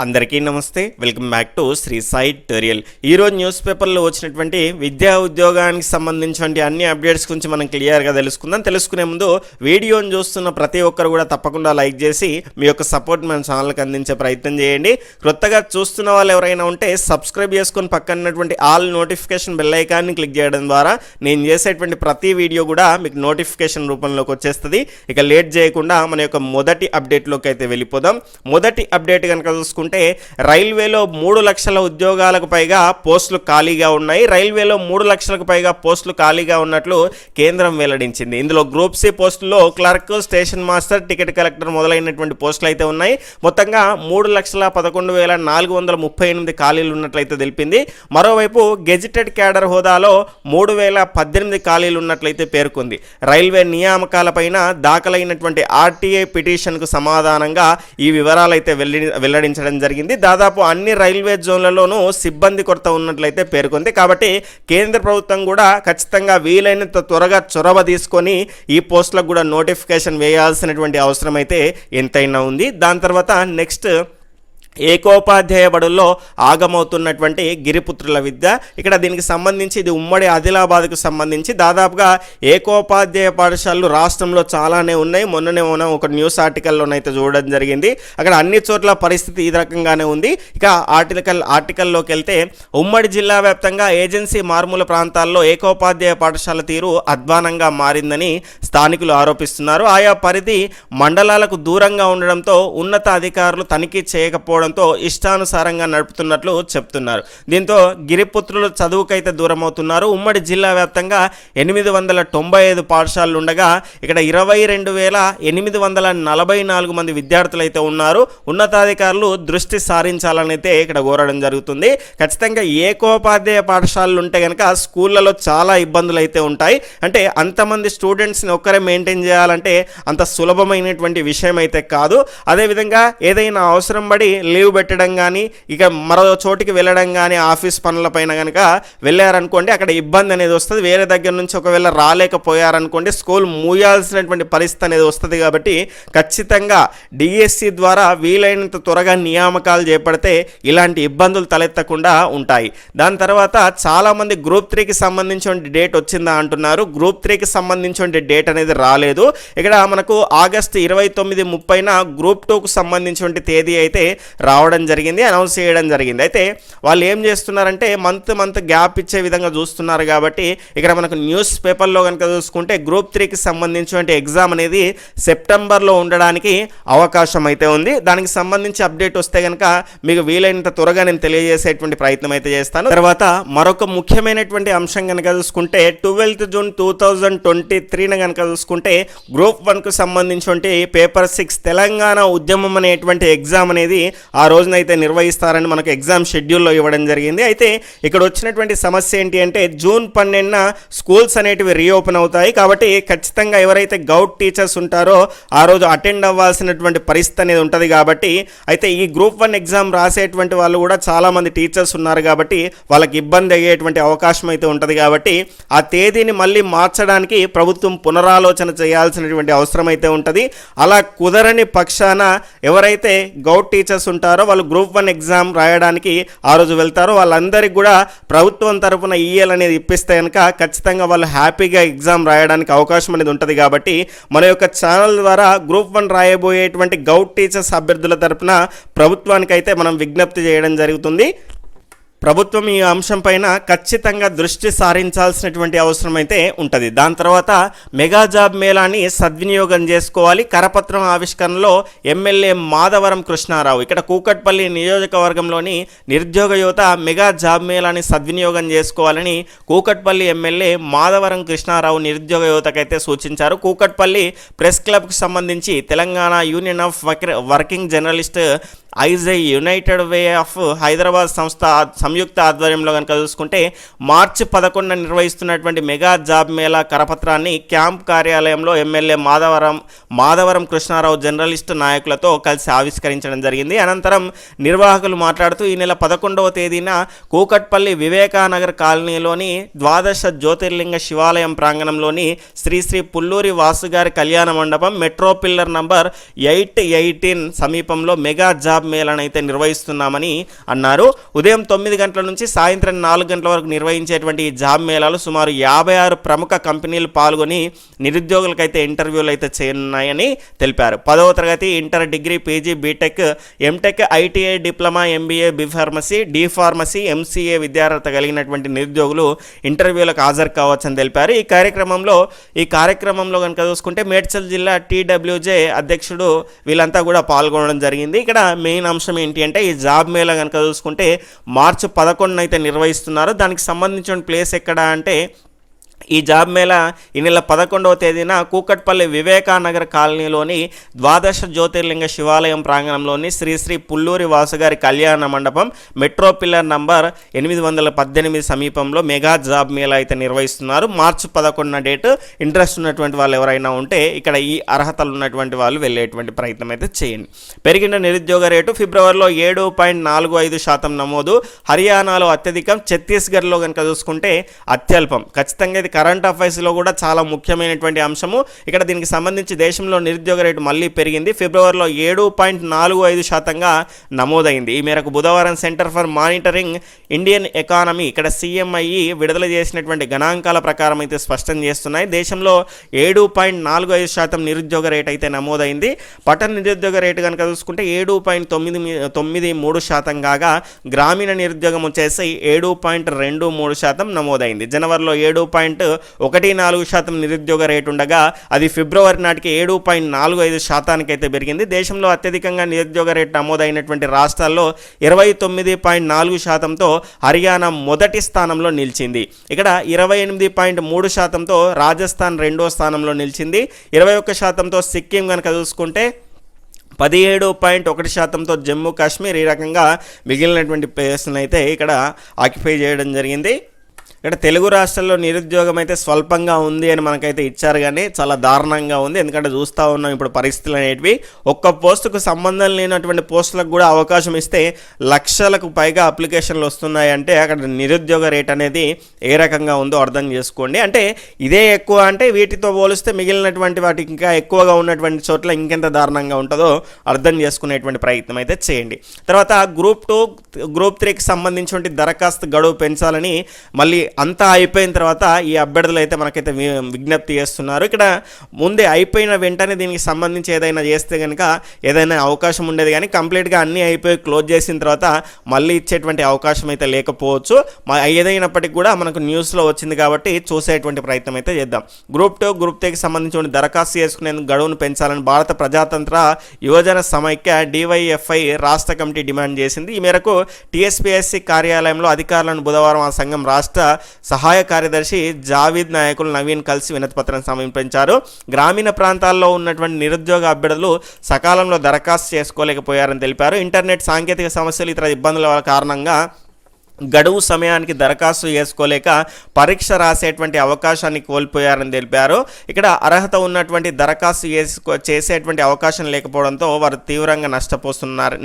అందరికీ నమస్తే, welcome back to Shri Sai tutorial. ఈరోజు న్యూస్ పేపర్లో వచ్చినటువంటి విద్యా ఉద్యోగానికి సంబంధించిన అన్ని అప్డేట్స్ గురించి మనం క్లియర్గా తెలుసుకుందాం. తెలుసుకునే ముందు వీడియోని చూస్తున్న ప్రతి ఒక్కరు కూడా తప్పకుండా లైక్ చేసి మీ యొక్క సపోర్ట్ మన ఛానల్కి అందించే ప్రయత్నం చేయండి. కొత్తగా చూస్తున్న వాళ్ళు ఎవరైనా ఉంటే సబ్స్క్రైబ్ చేసుకొని పక్కన ఉన్నటువంటి ఆల్ నోటిఫికేషన్ బెల్ ఐకాన్ని క్లిక్ చేయడం ద్వారా నేను చేసేటువంటి ప్రతి వీడియో కూడా మీకు నోటిఫికేషన్ రూపంలోకి వచ్చేస్తుంది. ఇక లేట్ చేయకుండా మన యొక్క మొదటి అప్డేట్లోకి అయితే వెళ్ళిపోదాం. మొదటి అప్డేట్ కనుక చూసుకుంటే రైల్వేలో 3 లక్షల ఉద్యోగాలకు పైగా పోస్టులు ఖాళీగా ఉన్నాయి. రైల్వేలో 3 లక్షలకు పైగా పోస్టులు ఖాళీగా ఉన్నట్లు కేంద్రం వెల్లడించింది. ఇందులో గ్రూప్ సి పోస్టుల్లో clerk, station master, ticket collector మొదలైనటువంటి పోస్టులు అయితే ఉన్నాయి. మొత్తంగా 3,11,438 ఖాళీలు ఉన్నట్లయితే తెలిపింది. మరోవైపు గెజిటెడ్ క్యాడర్ హోదాలో 3,018 ఖాళీలు ఉన్నట్లయితే పేర్కొంది. రైల్వే నియామకాలపైన దాఖలైనటువంటి ఆర్టీఐ పిటిషన్కు సమాధానంగా ఈ వివరాలు అయితే వెల్లడించడం జరిగింది. దాదాపు అన్ని రైల్వే జోన్లలోనూ సిబ్బంది కొరత ఉన్నట్లయితే పేర్కొంది. కాబట్టి కేంద్ర ప్రభుత్వం కూడా ఖచ్చితంగా వీలైనంత త్వరగా చొరవ తీసుకొని ఈ పోస్టులకు కూడా నోటిఫికేషన్ వేయాల్సినటువంటి అవసరం అయితే ఎంతైనా ఉంది. దాని తర్వాత నెక్స్ట్ ఏకోపాధ్యాయ బడుల్లో ఆగమవుతున్నటువంటి గిరిపుత్రుల విద్య. ఇక్కడ దీనికి సంబంధించి ఇది ఉమ్మడి ఆదిలాబాద్కు సంబంధించి దాదాపుగా ఏకోపాధ్యాయ పాఠశాలలు రాష్ట్రంలో చాలానే ఉన్నాయి. మొన్ననే మనం ఒక న్యూస్ ఆర్టికల్లోనైతే చూడడం జరిగింది. అక్కడ అన్ని చోట్ల పరిస్థితి ఈ రకంగానే ఉంది. ఇక ఆర్టికల్లోకి వెళ్తే ఉమ్మడి జిల్లా వ్యాప్తంగా ఏజెన్సీ మారుమూల ప్రాంతాల్లో ఏకోపాధ్యాయ పాఠశాల తీరు అధ్వానంగా మారిందని స్థానికులు ఆరోపిస్తున్నారు. ఆయా పరిధి మండలాలకు దూరంగా ఉండడంతో ఉన్నత అధికారులు తనిఖీ చేయకపోవడం ఇష్టానుసారంగా నడుపుతున్నట్లు చెప్తున్నారు. దీంతో గిరిపుత్రులు చదువుకైతే దూరం అవుతున్నారు. ఉమ్మడి జిల్లా వ్యాప్తంగా 895 పాఠశాలలు ఉండగా ఇక్కడ 22,844 మంది విద్యార్థులు అయితే ఉన్నారు. ఉన్నతాధికారులు దృష్టి సారించాలనైతే ఇక్కడ కోరడం జరుగుతుంది. ఖచ్చితంగా ఏకోపాధ్యాయ పాఠశాలలు ఉంటే కనుక స్కూళ్ళలో చాలా ఇబ్బందులు అయితే ఉంటాయి. అంటే అంతమంది స్టూడెంట్స్ని ఒక్కరే మెయింటైన్ చేయాలంటే అంత సులభమైనటువంటి విషయం అయితే కాదు. అదేవిధంగా ఏదైనా అవసరం పడి లీవ్ పెట్టడం కానీ ఇక మరో చోటికి వెళ్ళడం కానీ ఆఫీస్ పనులపైన కనుక వెళ్ళారనుకోండి అక్కడ ఇబ్బంది అనేది వస్తుంది. వేరే దగ్గర నుంచి ఒకవేళ రాలేకపోయారనుకోండి స్కూల్ మూయాల్సినటువంటి పరిస్థితి అనేది వస్తుంది. కాబట్టి ఖచ్చితంగా డిఎస్సి ద్వారా వీలైనంత త్వరగా నియామకాలు చేపడితే ఇలాంటి ఇబ్బందులు తలెత్తకుండా ఉంటాయి. దాని తర్వాత చాలామంది గ్రూప్ 3కి సంబంధించిన డేట్ వచ్చిందా అంటున్నారు. గ్రూప్ 3కి సంబంధించిన డేట్ అనేది రాలేదు. ఇక్కడ మనకు ఆగస్టు 29, 30న గ్రూప్ 2కు సంబంధించిన తేదీ అయితే రావడం జరిగింది, అనౌన్స్ చేయడం జరిగింది. అయితే వాళ్ళు ఏం చేస్తున్నారంటే మంత్ గ్యాప్ ఇచ్చే విధంగా చూస్తున్నారు. కాబట్టి ఇక్కడ మనకు న్యూస్ పేపర్లో కనుక చూసుకుంటే గ్రూప్ 3కి సంబంధించిన ఎగ్జామ్ అనేది సెప్టెంబర్లో ఉండడానికి అవకాశం అయితే ఉంది. దానికి సంబంధించి అప్డేట్ వస్తే కనుక మీకు వీలైనంత త్వరగా నేను తెలియజేసేటువంటి ప్రయత్నం అయితే చేస్తాను. తర్వాత మరొక ముఖ్యమైనటువంటి అంశం కనుక చూసుకుంటే 12 జూన్ 2023 కనుక చూసుకుంటే గ్రూప్ 1కు సంబంధించిన పేపర్ 6 తెలంగాణ ఉద్యమం అనేటువంటి ఎగ్జామ్ అనేది ఆ రోజునైతే నిర్వహిస్తారని మనకు ఎగ్జామ్ షెడ్యూల్లో ఇవ్వడం జరిగింది. అయితే ఇక్కడ వచ్చినటువంటి సమస్య ఏంటి అంటే జూన్ 12న స్కూల్స్ అనేటివి రీఓపెన్ అవుతాయి. కాబట్టి ఖచ్చితంగా ఎవరైతే గౌట్ టీచర్స్ ఉంటారో ఆ రోజు అటెండ్ అవ్వాల్సినటువంటి పరిస్థితి అనేది ఉంటుంది. కాబట్టి అయితే ఈ గ్రూప్ 1 ఎగ్జామ్ రాసేటువంటి వాళ్ళు కూడా చాలామంది టీచర్స్ ఉన్నారు. కాబట్టి వాళ్ళకి ఇబ్బంది అయ్యేటువంటి అవకాశం అయితే ఉంటుంది. కాబట్టి ఆ తేదీని మళ్ళీ మార్చడానికి ప్రభుత్వం పునరాలోచన చేయాల్సినటువంటి అవసరం అయితే ఉంటుంది. అలా కుదరని పక్షాన ఎవరైతే గౌట్ టీచర్స్ ఉంటారో వాళ్ళు గ్రూప్ 1 ఎగ్జామ్ రాయడానికి ఆ రోజు వెళ్తారో వాళ్ళందరికీ కూడా ప్రభుత్వం తరపున ఈఎల్ అనేది ఇప్పిస్తే కనుక ఖచ్చితంగా వాళ్ళు హ్యాపీగా ఎగ్జామ్ రాయడానికి అవకాశం అనేది ఉంటుంది. కాబట్టి మన యొక్క ఛానల్ ద్వారా గ్రూప్ 1 రాయబోయేటువంటి గౌట్ టీచర్స్ అభ్యర్థుల తరపున ప్రభుత్వానికి అయితే మనం విజ్ఞప్తి చేయడం జరుగుతుంది. ప్రభుత్వం ఈ అంశం పైన ఖచ్చితంగా దృష్టి సారించాల్సినటువంటి అవసరం అయితే ఉంటుంది. దాని తర్వాత మెగా జాబ్ మేళాని సద్వినియోగం చేసుకోవాలి. కరపత్రం ఆవిష్కరణలో ఎమ్మెల్యే మాధవరం కృష్ణారావు. ఇక్కడ కూకట్పల్లి నియోజకవర్గంలోని నిరుద్యోగ యువత మెగా జాబ్ మేళాని సద్వినియోగం చేసుకోవాలని కూకట్పల్లి ఎమ్మెల్యే మాధవరం కృష్ణారావు నిరుద్యోగ యువతకైతే సూచించారు. కూకట్పల్లి ప్రెస్ క్లబ్కు సంబంధించి Telangana union of working journalist ఐజై యునైటెడ్ వే ఆఫ్ హైదరాబాద్ సంస్థ సంయుక్త ఆధ్వర్యంలో కనుక చూసుకుంటే మార్చి 11న నిర్వహిస్తున్నటువంటి మెగా జాబ్ మేళా కరపత్రాన్ని క్యాంప్ కార్యాలయంలో ఎమ్మెల్యే మాధవరం కృష్ణారావు జర్నలిస్టు నాయకులతో కలిసి ఆవిష్కరించడం జరిగింది. అనంతరం నిర్వాహకులు మాట్లాడుతూ ఈ నెల 11వ తేదీన కూకట్పల్లి వివేకానగర్ కాలనీలోని ద్వాదశ జ్యోతిర్లింగ శివాలయం ప్రాంగణంలోని శ్రీ శ్రీ పుల్లూరి వాసుగారి కళ్యాణ మండపం మెట్రో పిల్లర్ నంబర్ 818 సమీపంలో మెగా జాబ్ మేళాను అయితే నిర్వహిస్తున్నామని అన్నారు. ఉదయం 9 గంటల నుంచి సాయంత్రం 4 గంటల వరకు నిర్వహించేటువంటి ఈ జాబ్ మేళాలో సుమారు 56 ప్రముఖ కంపెనీలు పాల్గొని నిరుద్యోగులకైతే ఇంటర్వ్యూలు అయితే చేయనున్నాయని తెలిపారు. 10వ తరగతి, inter, degree, PG, BTech, MTech, ITI, diploma, MBA, B pharmacy, D pharmacy, MCA విద్యార్హత కలిగినటువంటి నిరుద్యోగులు ఇంటర్వ్యూలకు హాజరు కావచ్చని తెలిపారు. ఈ కార్యక్రమంలో కనుక చూసుకుంటే మేడ్చల్ జిల్లా టీడబ్ల్యూజే అధ్యక్షుడు వీళ్ళంతా కూడా పాల్గొనడం జరిగింది. ఇక్కడ మెయిన్ అంశం ఏంటి అంటే ఈ జాబ్ మేళా కనుక చూసుకుంటే మార్చి 11 అయితే నిర్వహిస్తున్నారు. దానికి సంబంధించిన ప్లేస్ ఎక్కడ అంటే ఈ జాబ్ మేళా ఈ నెల 11వ తేదీన కూకట్పల్లి వివేకానగర్ కాలనీలోని ద్వాదశ జ్యోతిర్లింగ శివాలయం ప్రాంగణంలోని శ్రీ శ్రీ పుల్లూరి వాసుగారి కళ్యాణ మండపం మెట్రో పిల్లర్ నంబర్ 818 సమీపంలో మెగా జాబ్ మేళా అయితే నిర్వహిస్తున్నారు. మార్చి 11 డేట్. ఇంట్రెస్ట్ ఉన్నటువంటి వాళ్ళు ఎవరైనా ఉంటే ఇక్కడ ఈ అర్హతలు ఉన్నటువంటి వాళ్ళు వెళ్ళేటువంటి ప్రయత్నం అయితే చేయండి. పెరిగిన నిరుద్యోగ రేటు ఫిబ్రవరిలో 7.45% నమోదు. హర్యానాలో అత్యధికం, ఛత్తీస్గఢ్లో కనుక చూసుకుంటే అత్యల్పం. ఖచ్చితంగా ఇది కరెంట్ అఫైర్స్లో కూడా చాలా ముఖ్యమైనటువంటి అంశము. ఇక్కడ దీనికి సంబంధించి దేశంలో నిరుద్యోగ రేటు మళ్ళీ పెరిగింది. ఫిబ్రవరిలో 7.45%గా నమోదైంది. ఈ మేరకు బుధవారం centre for monitoring Indian economy ఇక్కడ సిఎంఐఈ విడుదల చేసినటువంటి గణాంకాల ప్రకారం అయితే స్పష్టం చేస్తున్నాయి. దేశంలో 7.45% నిరుద్యోగ రేటు అయితే నమోదైంది. పట్టణ నిరుద్యోగ రేటు కనుక చూసుకుంటే 7.93% కాగా గ్రామీణ నిరుద్యోగం వచ్చేసి 7.23% నమోదైంది. జనవరిలో 7.14% నిరుద్యోగ రేటు ఉండగా అది ఫిబ్రవరి నాటికి 7.45% అయితే పెరిగింది. దేశంలో అత్యధికంగా నిరుద్యోగ రేటు నమోదైనటువంటి రాష్ట్రాల్లో 29.4%తో హర్యానా మొదటి స్థానంలో నిలిచింది. ఇక్కడ 28.3%తో రాజస్థాన్ రెండో స్థానంలో నిలిచింది. 21%తో సిక్కిం కనుక చూసుకుంటే 17.1%తో జమ్మూ కాశ్మీర్ ఈ రకంగా మిగిలినటువంటి ప్లేస్ని అయితే ఇక్కడ ఆక్యుపై చేయడం జరిగింది. ఇక్కడ తెలుగు రాష్ట్రాల్లో నిరుద్యోగం అయితే స్వల్పంగా ఉంది అని మనకైతే ఇచ్చారు, కానీ చాలా దారుణంగా ఉంది. ఎందుకంటే చూస్తూ ఉన్నాం ఇప్పుడు పరిస్థితులు అనేటివి. ఒక్క పోస్టుకు సంబంధం లేనటువంటి పోస్టులకు కూడా అవకాశం ఇస్తే లక్షలకు పైగా అప్లికేషన్లు వస్తున్నాయంటే అక్కడ నిరుద్యోగ రేట్ అనేది ఏ రకంగా ఉందో అర్థం చేసుకోండి. అంటే ఇదే ఎక్కువ అంటే వీటితో పోలిస్తే మిగిలినటువంటి వాటికి ఇంకా ఎక్కువగా ఉన్నటువంటి చోట్ల ఇంకెంత దారుణంగా ఉంటుందో అర్థం చేసుకునేటువంటి ప్రయత్నం అయితే చేయండి. తర్వాత గ్రూప్ 2, గ్రూప్ 3కి సంబంధించిన దరఖాస్తు గడువు పెంచాలని మళ్ళీ అంతా అయిపోయిన తర్వాత ఈ అభ్యర్థులు అయితే మనకైతే విజ్ఞప్తి చేస్తున్నారు. ఇక్కడ ముందే అయిపోయిన వెంటనే దీనికి సంబంధించి ఏదైనా చేస్తే కనుక ఏదైనా అవకాశం ఉండేది, కానీ కంప్లీట్గా అన్నీ అయిపోయి క్లోజ్ చేసిన తర్వాత మళ్ళీ ఇచ్చేటువంటి అవకాశం అయితే లేకపోవచ్చు. ఏదైనప్పటికీ కూడా మనకు న్యూస్లో వచ్చింది కాబట్టి చూసేటువంటి ప్రయత్నం అయితే చేద్దాం. గ్రూప్ 2, గ్రూప్ 3కి సంబంధించిన దరఖాస్తు చేసుకునేందుకు గడువును పెంచాలని భారత ప్రజాతంత్ర యువజన సమైక్య డివైఎఫ్ఐ రాష్ట్ర కమిటీ డిమాండ్ చేసింది. ఈ మేరకు TSPSC కార్యాలయంలో అధికారులను బుధవారం ఆ సంఘం రాష్ట్ర సహాయ కార్యదర్శి జావీద్ నాయకులు నవీన్ కలిసి వినతిపత్రం సమర్పించారు. గ్రామీణ ప్రాంతాల్లో ఉన్నటువంటి నిరుద్యోగ అభ్యర్థులు సకాలంలో దరఖాస్తు చేసుకోలేకపోయారని తెలిపారు. ఇంటర్నెట్ సాంకేతిక సమస్యలు, ఇతర ఇబ్బందుల కారణంగా గడువు సమయానికి దరఖాస్తు చేసుకోలేక పరీక్ష రాసేటువంటి అవకాశాన్ని కోల్పోయారని తెలిపారు. ఇక్కడ అర్హత ఉన్నటువంటి దరఖాస్తు చేసేటువంటి అవకాశం లేకపోవడంతో వారు తీవ్రంగా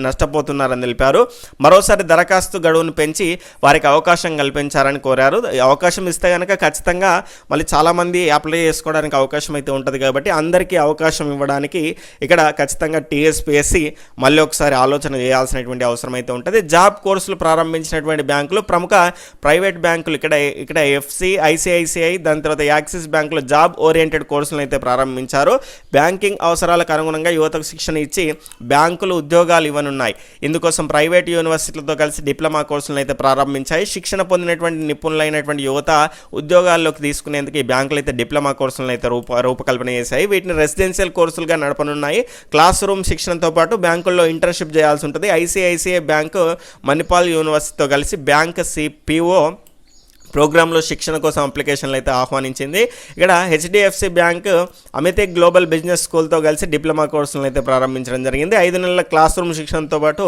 నష్టపోతున్నారని తెలిపారు. మరోసారి దరఖాస్తు గడువును పెంచి వారికి అవకాశం కల్పించారని కోరారు. అవకాశం ఇస్తే కనుక ఖచ్చితంగా మళ్ళీ చాలామంది అప్లై చేసుకోవడానికి అవకాశం అయితే ఉంటుంది కాబట్టి అందరికీ అవకాశం ఇవ్వడానికి ఇక్కడ ఖచ్చితంగా TSPSC మళ్ళీ ఒకసారి ఆలోచన చేయాల్సినటువంటి అవసరం అయితే ఉంటుంది. జాబ్ కోర్సులు ప్రారంభించినటువంటి బ్యాంకులు, ప్రముఖ ప్రైవేట్ బ్యాంకులు ఇక్కడ FC, ICICI, దాని తర్వాత యాక్సిస్ బ్యాంకులు జాబ్ ఓరియంటెడ్ కోర్సులను అయితే ప్రారంభించారు. బ్యాంకింగ్ అవసరాలకు అనుగుణంగా యువతకు శిక్షణ ఇచ్చి బ్యాంకులు ఉద్యోగాలు ఇవ్వనున్నాయి. ఇందుకోసం ప్రైవేట్ యూనివర్సిటీలతో కలిసి డిప్లొమా కోర్సులను అయితే ప్రారంభించాయి. శిక్షణ పొందినటువంటి నిపుణులైనటువంటి యువత ఉద్యోగాల్లోకి తీసుకునేందుకు ఈ బ్యాంకులు అయితే డిప్లొమా కోర్సులను అయితే రూపకల్పన చేశాయి. వీటిని రెసిడెన్షియల్ కోర్సులుగా నడపనున్నాయి. క్లాస్ రూమ్ శిక్షణతో పాటు బ్యాంకుల్లో ఇంటర్న్షిప్ చేయాల్సి ఉంటుంది. ICICI బ్యాంకు మణిపాల్ యూనివర్సిటీతో కలిసి బ్యాంక్ CPO ప్రోగ్రాంలో శిక్షణ కోసం అప్లికేషన్లు అయితే ఆహ్వానించింది. ఇక్కడ HDFC బ్యాంక్ అమితే గ్లోబల్ బిజినెస్ స్కూల్తో కలిసి డిప్లొమా కోర్సులను అయితే ప్రారంభించడం జరిగింది. 5 నెలల క్లాస్ రూమ్ శిక్షణతో పాటు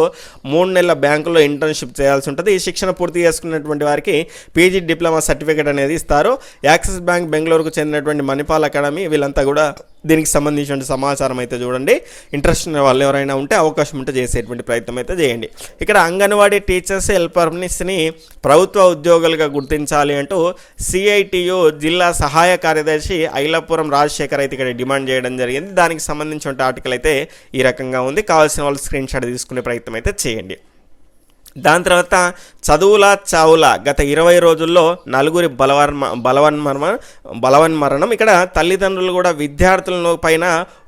3 నెలల బ్యాంకులో ఇంటర్న్షిప్ చేయాల్సి ఉంటుంది. ఈ శిక్షణ పూర్తి చేసుకున్నటువంటి వారికి PG డిప్లొమా సర్టిఫికేట్ అనేది ఇస్తారు. యాక్సిస్ బ్యాంక్ బెంగళూరుకు చెందినటువంటి మణిపాల్ అకాడమీ వీళ్ళంతా కూడా దీనికి సంబంధించిన సమాచారం అయితే చూడండి. ఇంట్రెస్ట్ ఉన్న వాళ్ళు ఎవరైనా ఉంటే అవకాశం ఉంటే చేసేటువంటి ప్రయత్నం అయితే చేయండి. ఇక్కడ అంగన్వాడీ టీచర్స్ హెల్పర్స్ని ప్రభుత్వ ఉద్యోగులుగా గుర్తించాలి అంటూ సిఐటియు జిల్లా సహాయ కార్యదర్శి ఐలాపురం రాజశేఖర్ అయితే ఇక్కడ డిమాండ్ చేయడం జరిగింది. దానికి సంబంధించిన ఆర్టికల్ అయితే ఈ రకంగా ఉంది. కావాల్సిన వాళ్ళు స్క్రీన్ షాట్ తీసుకునే ప్రయత్నం అయితే చేయండి. దాని తర్వాత చదువుల చావుల గత 20 రోజుల్లో నలుగురి బలవన్మరణం. ఇక్కడ తల్లిదండ్రులు కూడా విద్యార్థుల పైన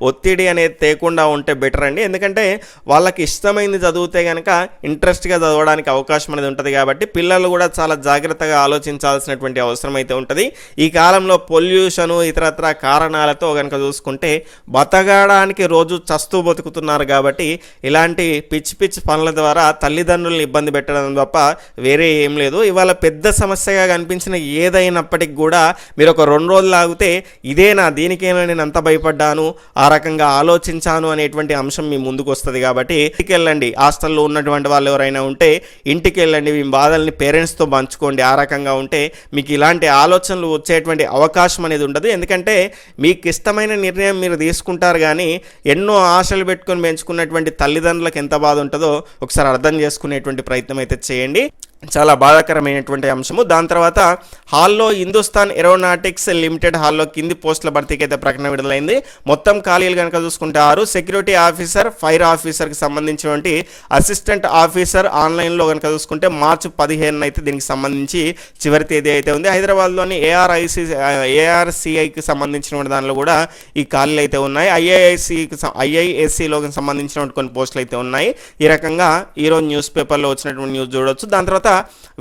ఒత్తిడి అనేది తేకుండా ఉంటే బెటర్ అండి. ఎందుకంటే వాళ్ళకి ఇష్టమైంది చదివితే కనుక ఇంట్రెస్ట్గా చదవడానికి అవకాశం అనేది ఉంటుంది. కాబట్టి పిల్లలు కూడా చాలా జాగ్రత్తగా ఆలోచించాల్సినటువంటి అవసరం అయితే ఉంటుంది. ఈ కాలంలో పొల్యూషను ఇతరత్ర కారణాలతో కనుక చూసుకుంటే బతకడానికి రోజు చస్తూ బతుకుతున్నారు. కాబట్టి ఇలాంటి పిచ్చి పనుల ద్వారా తల్లిదండ్రులను ఇబ్బంది పెట్టడం తప్ప వేరే ఏం లేదు. ఇవాళ పెద్ద సమస్యగా కనిపించిన ఏదైనప్పటికీ కూడా మీరు ఒక 2 రోజులు ఆగితే ఇదేనా, దీనికేనా నేను అంత భయపడ్డాను, ఆ రకంగా ఆలోచించాను అనేటువంటి అంశం మీ ముందుకు వస్తుంది. కాబట్టి ఇంటికి వెళ్ళండి. హాస్టల్లో ఉన్నటువంటి వాళ్ళు ఎవరైనా ఉంటే ఇంటికి వెళ్ళండి, మీ బాధల్ని పేరెంట్స్తో పంచుకోండి. ఆ రకంగా ఉంటే మీకు ఇలాంటి ఆలోచనలు వచ్చేటువంటి అవకాశం అనేది ఉండదు. ఎందుకంటే మీకు ఇష్టమైన నిర్ణయం మీరు తీసుకుంటారు, కానీ ఎన్నో ఆశలు పెట్టుకొని పెంచుకున్నటువంటి తల్లిదండ్రులకు ఎంత బాధ ఉంటుందో ఒకసారి అర్థం చేసుకునేటువంటి ప్రయత్నం అయితే చేయండి. చాలా బాధాకరమైనటువంటి అంశము. దాని తర్వాత హాల్లో హిందుస్థాన్ ఏరోనాటిక్స్ లిమిటెడ్ హాల్లో కింది పోస్టుల భర్తీకి అయితే ప్రకటన విడుదలైంది. మొత్తం ఖాళీలు కనుక చూసుకుంటే 6. సెక్యూరిటీ ఆఫీసర్, ఫైర్ ఆఫీసర్కి సంబంధించినటువంటి అసిస్టెంట్ ఆఫీసర్ ఆన్లైన్లో కనుక చూసుకుంటే మార్చి 15 అయితే దీనికి సంబంధించి చివరి తేదీ అయితే ఉంది. హైదరాబాద్లోని ఏఆర్సిఐకి సంబంధించిన దానిలో కూడా ఈ ఖాళీలు అయితే ఉన్నాయి. ఐఐఎస్సిలోకి సంబంధించినటువంటి కొన్ని పోస్టులు అయితే ఉన్నాయి. ఈ రకంగా ఈరోజు న్యూస్ పేపర్లో వచ్చినటువంటి న్యూస్ చూడవచ్చు. దాని తర్వాత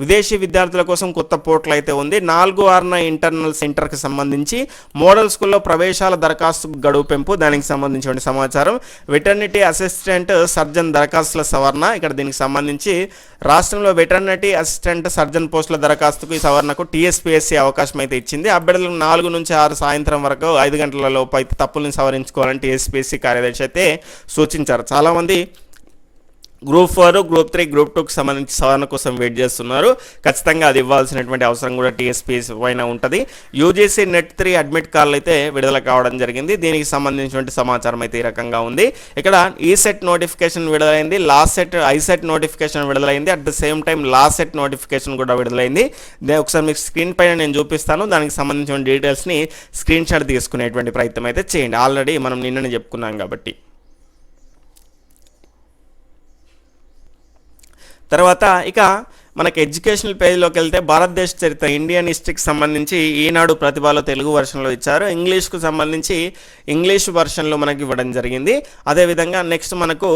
విదేశీ విద్యార్థుల కోసం కొత్త పోర్టల్ అయితే ఉంది. 4/6 ఇంటర్నల్ సెంటర్కి సంబంధించి మోడల్ స్కూల్లో ప్రవేశాల దరఖాస్తు గడువు పెంపు, దానికి సంబంధించిన సమాచారం. వెటర్నిటీ అసిస్టెంట్ సర్జన్ దరఖాస్తుల సవరణ. ఇక్కడ దీనికి సంబంధించి రాష్ట్రంలో వెటర్నిటీ అసిస్టెంట్ సర్జన్ పోస్టుల దరఖాస్తుకు ఈ సవరణకు TSPSC అవకాశం అయితే ఇచ్చింది. అభ్యర్థులకు 4 నుంచి 6 సాయంత్రం వరకు 5 గంటల లోపు అయితే తప్పులను సవరించుకోవాలని TSPSC కార్యదర్శి అయితే సూచించారు. చాలామంది గ్రూప్ 4, గ్రూప్ 3, గ్రూప్ 2కి సంబంధించి సవరణ కోసం వెయిట్ చేస్తున్నారు. ఖచ్చితంగా అది ఇవ్వాల్సినటువంటి అవసరం కూడా TSPSC పైన ఉంటుంది. UGC నెట్ 3 అడ్మిట్ కార్డులు అయితే విడుదల కావడం జరిగింది. దీనికి సంబంధించినటువంటి సమాచారం అయితే ఈ రకంగా ఉంది. ఇక్కడ ఈసెట్ నోటిఫికేషన్ విడుదలైంది, ఐసెట్ నోటిఫికేషన్ విడుదలైంది. At the same time LAWCET notification కూడా విడుదలైంది. ఒకసారి మీకు స్క్రీన్ పైన నేను చూపిస్తాను. దానికి సంబంధించిన డీటెయిల్స్ని స్క్రీన్ షాట్ తీసుకునేటువంటి ప్రయత్నం అయితే చేయండి. ఆల్రెడీ మనం నిన్ననే చెప్పుకున్నాం కాబట్టి. తర్వాత ఇక మనకి ఎడ్యుకేషనల్ పేజ్లోకి వెళ్తే భారతదేశ చరిత్ర ఇండియన్ హిస్టరీకి సంబంధించి ఈనాడు ప్రతిభలో తెలుగు వర్షన్లో ఇచ్చారు. ఇంగ్లీష్కు సంబంధించి ఇంగ్లీష్ వర్షన్లో మనకి ఇవ్వడం జరిగింది. అదేవిధంగా నెక్స్ట్ మనకు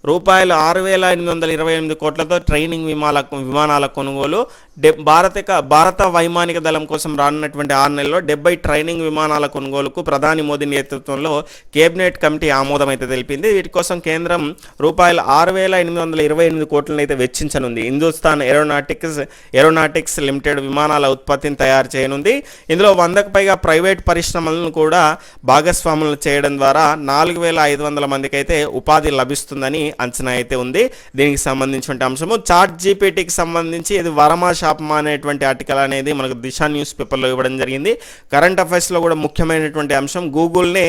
రూపాయలు 6,828 కోట్లతో ట్రైనింగ్ విమానాల కొనుగోలు. భారత వైమానిక దళం కోసం రానున్నటువంటి 6 నెలల్లో 70 ట్రైనింగ్ విమానాల కొనుగోలుకు ప్రధాని మోదీ నేతృత్వంలో కేబినెట్ కమిటీ ఆమోదం అయితే తెలిపింది. వీటి కోసం కేంద్రం రూపాయలు 6,828 కోట్లను అయితే వెచ్చించనుంది. హిందుస్థాన్ ఏరోనాటిక్స్ లిమిటెడ్ విమానాల ఉత్పత్తిని తయారు చేయనుంది. ఇందులో 100కు పైగా ప్రైవేట్ పరిశ్రమలను కూడా భాగస్వాములు చేయడం ద్వారా 4,500 మందికి అయితే ఉపాధి లభిస్తుందని అంచనా అయితే ఉంది. దీనికి సంబంధించిన అంశము చాట్ జీపీటీకి సంబంధించి ఇది వరమా శాపమా అనేటువంటి ఆర్టికల్ అనేది మనకు దిశ న్యూస్ పేపర్లో ఇవ్వడం జరిగింది. కరెంట్ అఫైర్స్లో కూడా ముఖ్యమైనటువంటి అంశం, గూగుల్ని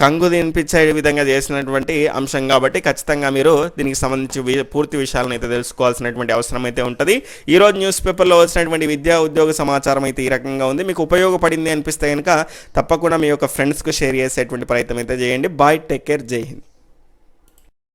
కంగు దింపించే విధంగా చేసినటువంటి అంశం. కాబట్టి ఖచ్చితంగా మీరు దీనికి సంబంధించి పూర్తి విషయాలను అయితే తెలుసుకోవాల్సినటువంటి అవసరం అయితే ఉంటుంది. ఈరోజు న్యూస్ పేపర్లో వచ్చినటువంటి విద్యా ఉద్యోగ సమాచారం అయితే ఈ రకంగా ఉంది. మీకు ఉపయోగపడింది అనిపిస్తే కనుక తప్పకుండా మీ యొక్క ఫ్రెండ్స్కు షేర్ చేసేటువంటి ప్రయత్నం అయితే చేయండి. బాయ్, టేక్ కేర్, జై హింద్.